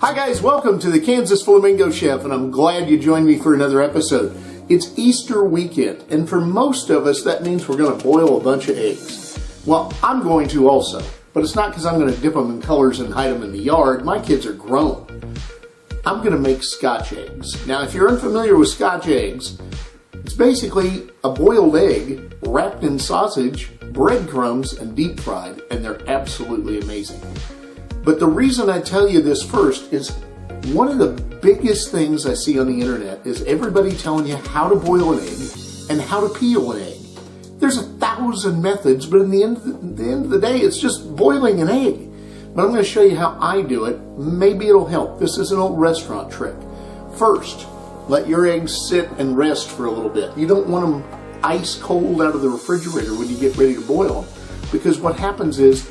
Hi guys, welcome to the Kansas Flamingo Chef, and I'm glad you joined me for another episode. It's Easter weekend, and for most of us that means we're going to boil a bunch of eggs. Well, I'm going to also, but it's not because I'm going to dip them in colors and hide them in the yard. My kids are grown. I'm going to make Scotch eggs. Now, if you're unfamiliar with Scotch eggs, it's basically a boiled egg wrapped in sausage, breadcrumbs, and deep fried, and they're absolutely amazing. But the reason I tell you this first is one of the biggest things I see on the internet is everybody telling you how to boil an egg and how to peel an egg. There's 1,000 methods, but at the end of the day, it's just boiling an egg. But I'm going to show you how I do it. Maybe it'll help. This is an old restaurant trick. First, let your eggs sit and rest for a little bit. You don't want them ice cold out of the refrigerator when you get ready to boil them, because what happens is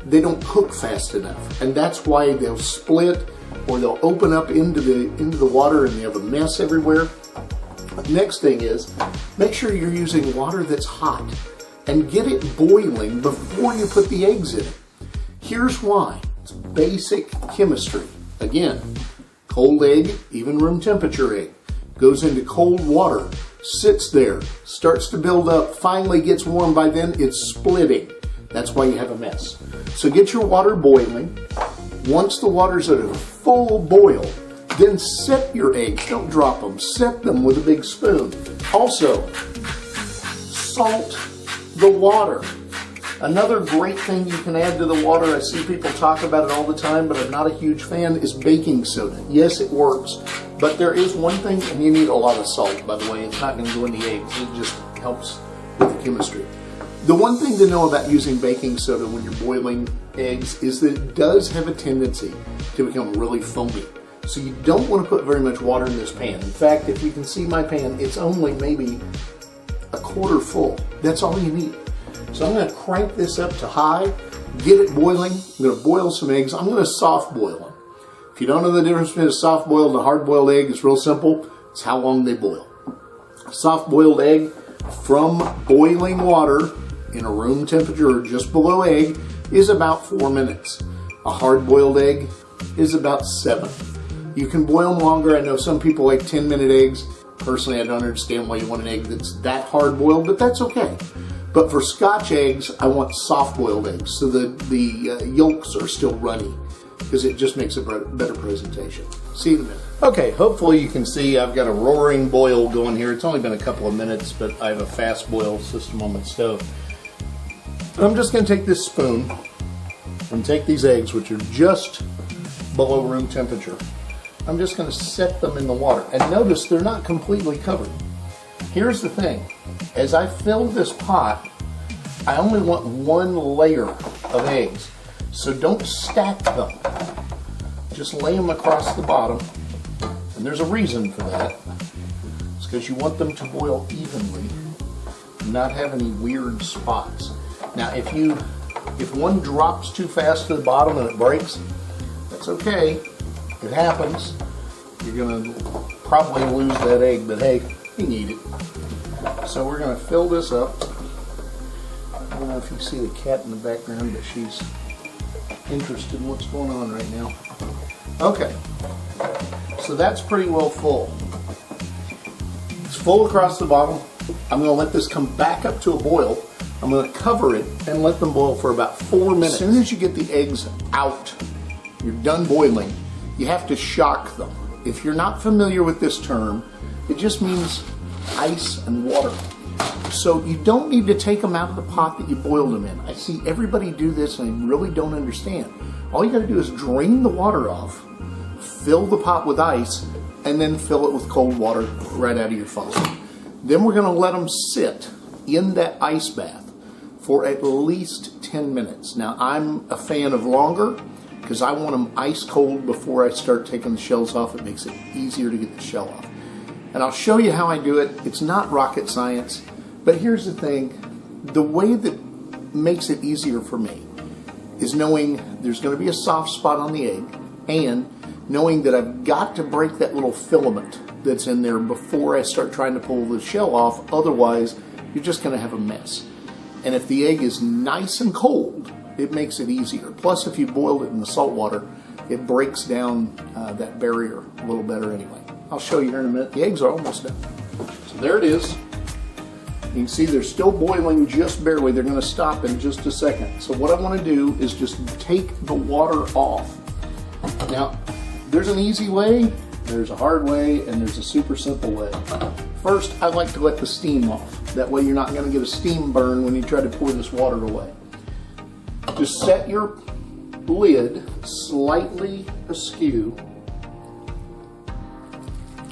they don't cook fast enough, and that's why they'll split or they'll open up into the water and they have a mess everywhere. Next thing is, make sure you're using water that's hot and get it boiling before you put the eggs in it. Here's why. It's basic chemistry. Again, cold egg, even room temperature egg, goes into cold water, sits there, starts to build up, finally gets warm. By then it's splitting. That's why you have a mess. So get your water boiling. Once the water's at a full boil, then set your eggs. Don't drop them. Set them with a big spoon. Also, salt the water. Another great thing you can add to the water, I see people talk about it all the time, but I'm not a huge fan, is baking soda. Yes, it works, but there is one thing, and you need a lot of salt, by the way. It's not going to go in the eggs. It just helps with the chemistry. The one thing to know about using baking soda when you're boiling eggs is that it does have a tendency to become really foamy. So you don't want to put very much water in this pan. In fact, if you can see my pan, it's only maybe a quarter full. That's all you need. So I'm going to crank this up to high, get it boiling. I'm going to boil some eggs. I'm going to soft boil them. If you don't know the difference between a soft boiled and a hard boiled egg, it's real simple. It's how long they boil. A soft boiled egg from boiling water in a room temperature or just below egg is about 4 minutes. A hard-boiled egg is about 7. You can boil them longer. I know some people like 10-minute eggs. Personally, I don't understand why you want an egg that's that hard-boiled, but that's okay. But for Scotch eggs, I want soft-boiled eggs, so the yolks are still runny, because it just makes a better presentation. See you in a minute. Okay, hopefully you can see I've got a roaring boil going here. It's only been a couple of minutes, but I have a fast boil system on my stove. I'm just going to take this spoon and take these eggs, which are just below room temperature. I'm just going to set them in the water. And notice they're not completely covered. Here's the thing. As I fill this pot, I only want one layer of eggs. So don't stack them. Just lay them across the bottom. And there's a reason for that. It's because you want them to boil evenly and not have any weird spots. Now, if one drops too fast to the bottom and it breaks, that's okay. It happens. You're going to probably lose that egg, but hey, you need it. So we're going to fill this up. I don't know if you see the cat in the background, but she's interested in what's going on right now. Okay, so that's pretty well full. It's full across the bottom. I'm going to let this come back up to a boil. I'm going to cover it and let them boil for about 4 minutes. As soon as you get the eggs out, you're done boiling, you have to shock them. If you're not familiar with this term, it just means ice and water. So you don't need to take them out of the pot that you boiled them in. I see everybody do this and I really don't understand. All you got to do is drain the water off, fill the pot with ice, and then fill it with cold water right out of your faucet. Then we're going to let them sit in that ice bath for at least 10 minutes. Now, I'm a fan of longer because I want them ice cold before I start taking the shells off. It makes it easier to get the shell off. And I'll show you how I do it. It's not rocket science, but here's the thing. The way that makes it easier for me is knowing there's going to be a soft spot on the egg and knowing that I've got to break that little filament that's in there before I start trying to pull the shell off. Otherwise, you're just going to have a mess. And if the egg is nice and cold, it makes it easier. Plus, if you boiled it in the salt water, it breaks down that barrier a little better anyway. I'll show you here in a minute. The eggs are almost done. So there it is. You can see they're still boiling just barely. They're going to stop in just a second. So what I want to do is just take the water off. Now, there's an easy way, there's a hard way, and there's a super simple way. First, I like to let the steam off. That way you're not going to get a steam burn when you try to pour this water away. Just set your lid slightly askew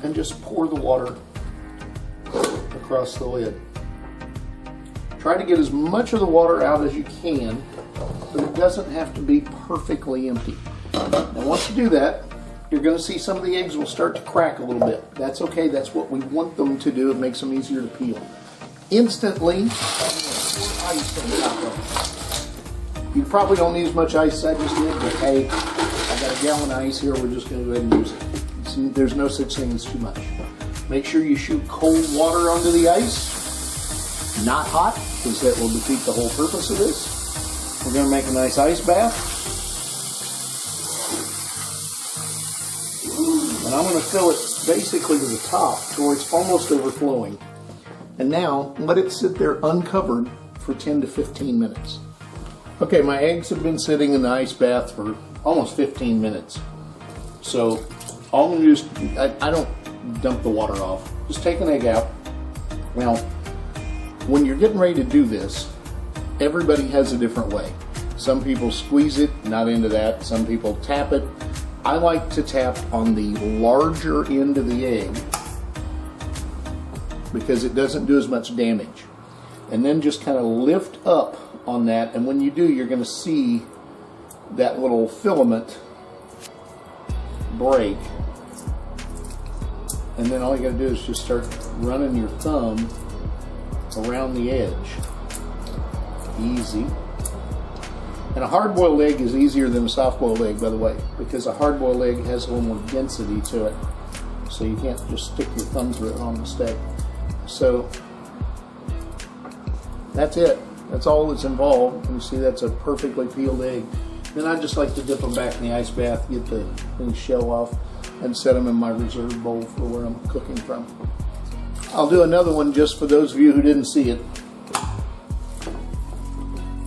and just pour the water across the lid. Try to get as much of the water out as you can, but it doesn't have to be perfectly empty. Now once you do that, you're going to see some of the eggs will start to crack a little bit. That's okay, that's what we want them to do. It makes them easier to peel. Instantly, ice on top of it. You probably don't need as much ice as I just did, but hey, I got a gallon of ice here, we're just going to go ahead and use it. There's no such thing as too much. Make sure you shoot cold water onto the ice, not hot, because that will defeat the whole purpose of this. We're going to make a nice ice bath. And I'm going to fill it basically to the top to where it's almost overflowing. And now let it sit there uncovered for 10 to 15 minutes. Okay, my eggs have been sitting in the ice bath for almost 15 minutes. So all I'm going to do is, I don't dump the water off. Just take an egg out. Now, when you're getting ready to do this, everybody has a different way. Some people squeeze it, not into that. Some people tap it. I like to tap on the larger end of the egg because it doesn't do as much damage. And then just kind of lift up on that, and when you do, you're going to see that little filament break. And then all you got to do is just start running your thumb around the edge. Easy. And a hard-boiled egg is easier than a soft-boiled egg, by the way, because a hard-boiled egg has a little more density to it. So you can't just stick your thumb through it on mistake. So that's it. That's all that's involved. You see that's a perfectly peeled egg. Then I just like to dip them back in the ice bath, get the shell off, and set them in my reserve bowl for where I'm cooking from. I'll do another one just for those of you who didn't see it.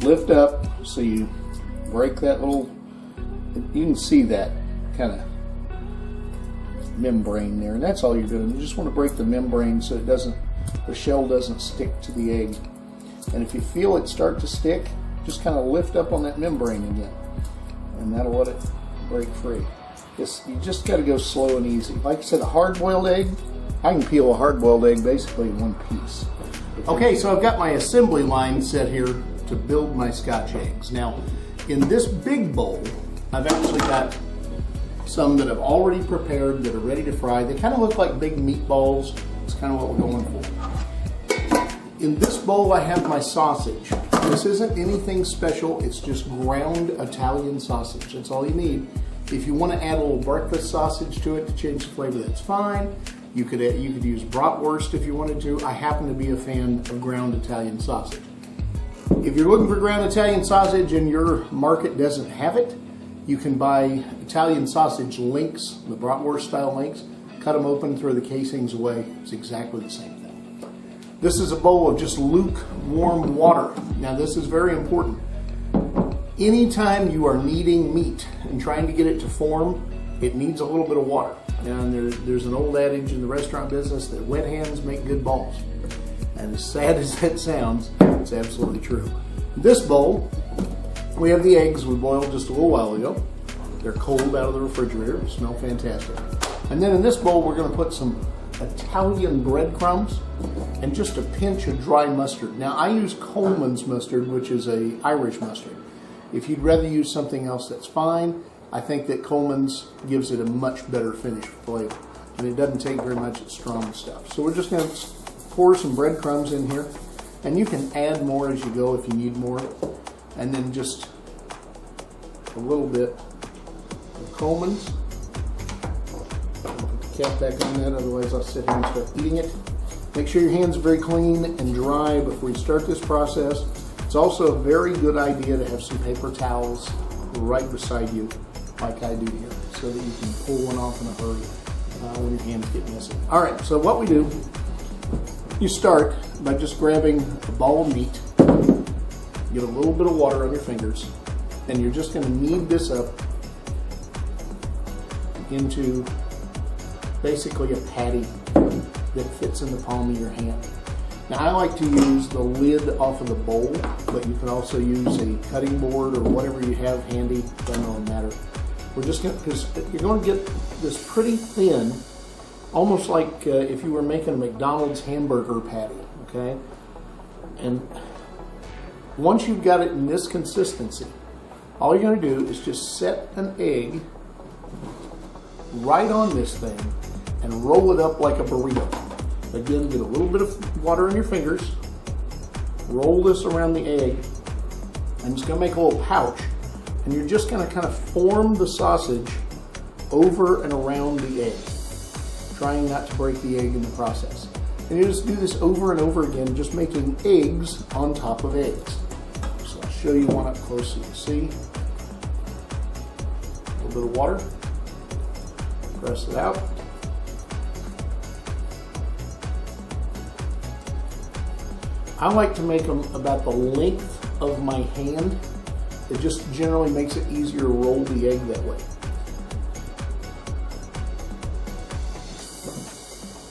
Lift up so you break that little, you can see that kind of membrane there, and that's all you're doing. You just want to break the membrane so it doesn't, the shell doesn't stick to the egg. And if you feel it start to stick, just kind of lift up on that membrane again, and that'll let it break free. You just got to go slow and easy. Like I said, a hard-boiled egg, I can peel a hard-boiled egg basically in one piece. Okay, so I've got my assembly line set here to build my Scotch eggs. Now, in this big bowl, I've actually got some that I've already prepared that are ready to fry. They kind of look like big meatballs. It's kind of what we're going for. In this bowl, I have my sausage. This isn't anything special. It's just ground Italian sausage. That's all you need. If you want to add a little breakfast sausage to it to change the flavor, that's fine. You could use bratwurst if you wanted to. I happen to be a fan of ground Italian sausage. If you're looking for ground Italian sausage and your market doesn't have it, you can buy Italian sausage links, the bratwurst style links, cut them open, throw the casings away. It's exactly the same thing. This is a bowl of just lukewarm water. Now this is very important. Anytime you are kneading meat and trying to get it to form, it needs a little bit of water. And there's an old adage in the restaurant business that wet hands make good balls. And as sad as that sounds, it's absolutely true. In this bowl, we have the eggs we boiled just a little while ago. They're cold out of the refrigerator, they smell fantastic. And then in this bowl, we're gonna put some Italian breadcrumbs and just a pinch of dry mustard. Now I use Coleman's mustard, which is an Irish mustard. If you'd rather use something else, that's fine. I think that Coleman's gives it a much better finished flavor. And it doesn't take very much of strong stuff. So we're just gonna pour some breadcrumbs in here. And you can add more as you go if you need more. And then just a little bit of Coleman's. Put the cap back on that, otherwise I'll sit here and start eating it. Make sure your hands are very clean and dry before you start this process. It's also a very good idea to have some paper towels right beside you like I do here, so that you can pull one off in a hurry when your hands get messy. All right, so what we do, you start by just grabbing a ball of meat, get a little bit of water on your fingers, and you're just going to knead this up into basically a patty that fits in the palm of your hand. Now I like to use the lid off of the bowl, but you can also use a cutting board or whatever you have handy, doesn't really matter. We're just going to, because you're going to get this pretty thin, almost like if you were making a McDonald's hamburger patty, okay? And once you've got it in this consistency, all you're going to do is just set an egg right on this thing and roll it up like a burrito. Again, get a little bit of water on your fingers, roll this around the egg, and it's going to make a little pouch. And you're just going to kind of form the sausage over and around the egg, trying not to break the egg in the process. And you just do this over and over again, just making eggs on top of eggs. So I'll show you one up close so you can see. A little bit of water, press it out. I like to make them about the length of my hand. It just generally makes it easier to roll the egg that way.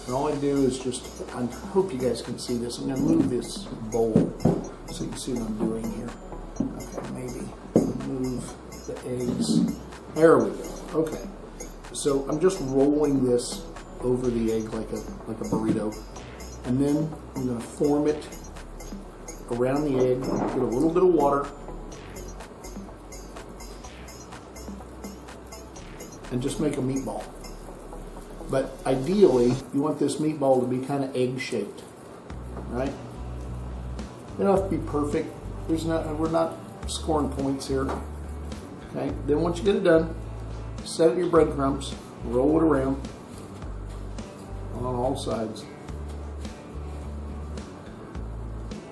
And all I do is just, I hope you guys can see this. I'm going to move this bowl so you can see what I'm doing here. Okay, maybe move the eggs. There we go. Okay. So I'm just rolling this over the egg like a burrito. And then I'm going to form it around the egg, get a little bit of water, and just make a meatball. But ideally, you want this meatball to be kind of egg-shaped, right? They don't have to be perfect. We're not scoring points here. Okay. Then once you get it done, set it in your breadcrumbs, roll it around on all sides.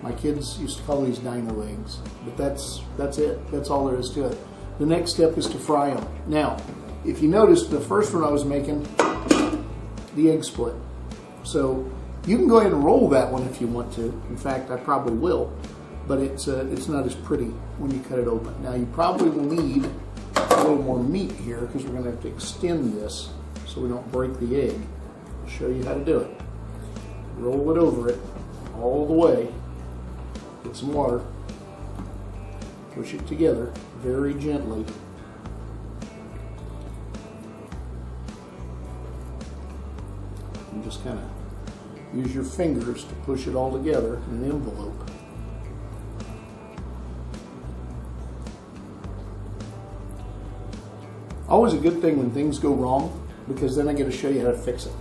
My kids used to call these dino eggs, but that's it. That's all there is to it. The next step is to fry them. Now, if you noticed, the first one I was making, the egg split. So you can go ahead and roll that one if you want to. In fact, I probably will, but it's not as pretty when you cut it open. Now you probably will need a little more meat here because we're going to have to extend this so we don't break the egg. I'll show you how to do it. Roll it over it all the way. Get some water, push it together very gently. And just kind of use your fingers to push it all together in an envelope. Always a good thing when things go wrong, because then I get to show you how to fix it.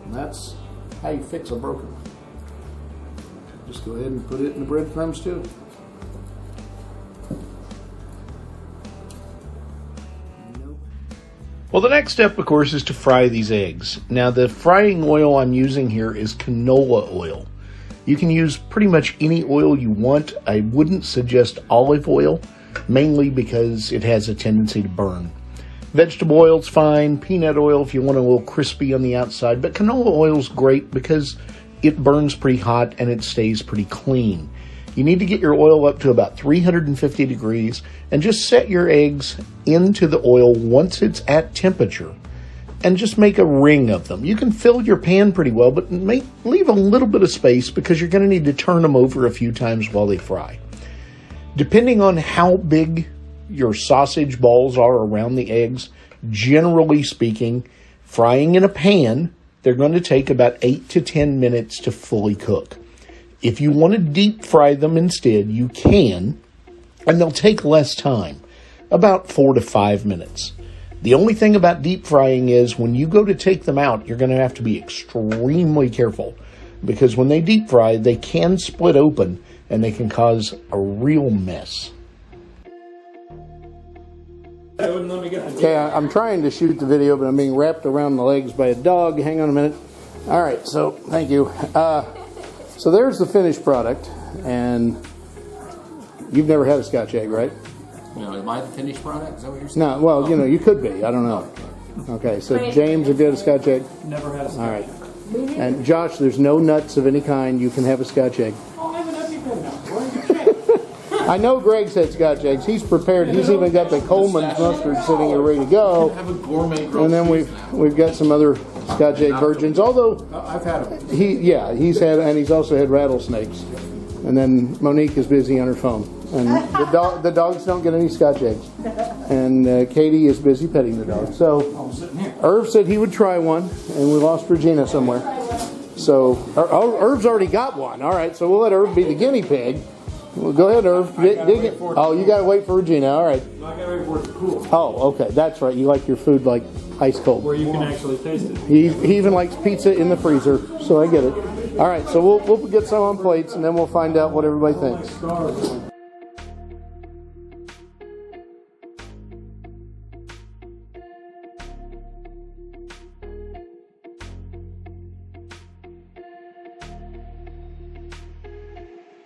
And that's how you fix a broken one. Just go ahead and put it in the breadcrumbs too. Well, the next step, of course, is to fry these eggs. Now, the frying oil I'm using here is canola oil. You can use pretty much any oil you want. I wouldn't suggest olive oil, mainly because it has a tendency to burn. Vegetable oil's fine, peanut oil if you want a little crispy on the outside, but canola oil's great because it burns pretty hot and it stays pretty clean. You need to get your oil up to about 350 degrees and just set your eggs into the oil once it's at temperature and just make a ring of them. You can fill your pan pretty well, but leave a little bit of space because you're going to need to turn them over a few times while they fry. Depending on how big your sausage balls are around the eggs, generally speaking, frying in a pan, they're going to take about 8 to 10 minutes to fully cook. If you want to deep fry them instead, you can, and they'll take less time, about 4 to 5 minutes. The only thing about deep frying is when you go to take them out, you're going to have to be extremely careful, because when they deep fry, they can split open and they can cause a real mess. Okay, I'm trying to shoot the video, but I'm being wrapped around the legs by a dog. Hang on a minute. All right, so thank you. So there's the finished product, and You've never had a Scotch egg, right? No, am I the finished product? Is that what you're saying? No, well, you know, you could be. I don't know. Okay, so James, have you had a Scotch egg? Never had a Scotch. All right. And Josh, there's no nuts of any kind. You can have a Scotch egg. Oh, I have an EpiPen now. Where are you? I know Greg's had Scotch eggs. He's prepared. He's even got the Coleman's mustard sitting here ready to go. Have a gourmet And then we've got some other Scotch egg virgins. Although I've had them. he's had, and he's also had rattlesnakes. And then Monique is busy on her phone. And the dogs don't get any Scotch eggs. And Katie is busy petting the dog. So Irv said he would try one, and we lost Regina somewhere. So Irv's already got one. All right, so we'll let Irv be the guinea pig. Well, go ahead, Irv. Dig it. Oh, you got to wait for Regina. All right. I gotta wait for it to cool. Oh, okay. That's right. You like your food like ice cold. Where you can actually taste it. He even likes pizza in the freezer, so I get it. All right, so we'll get some on plates, and then we'll find out what everybody thinks.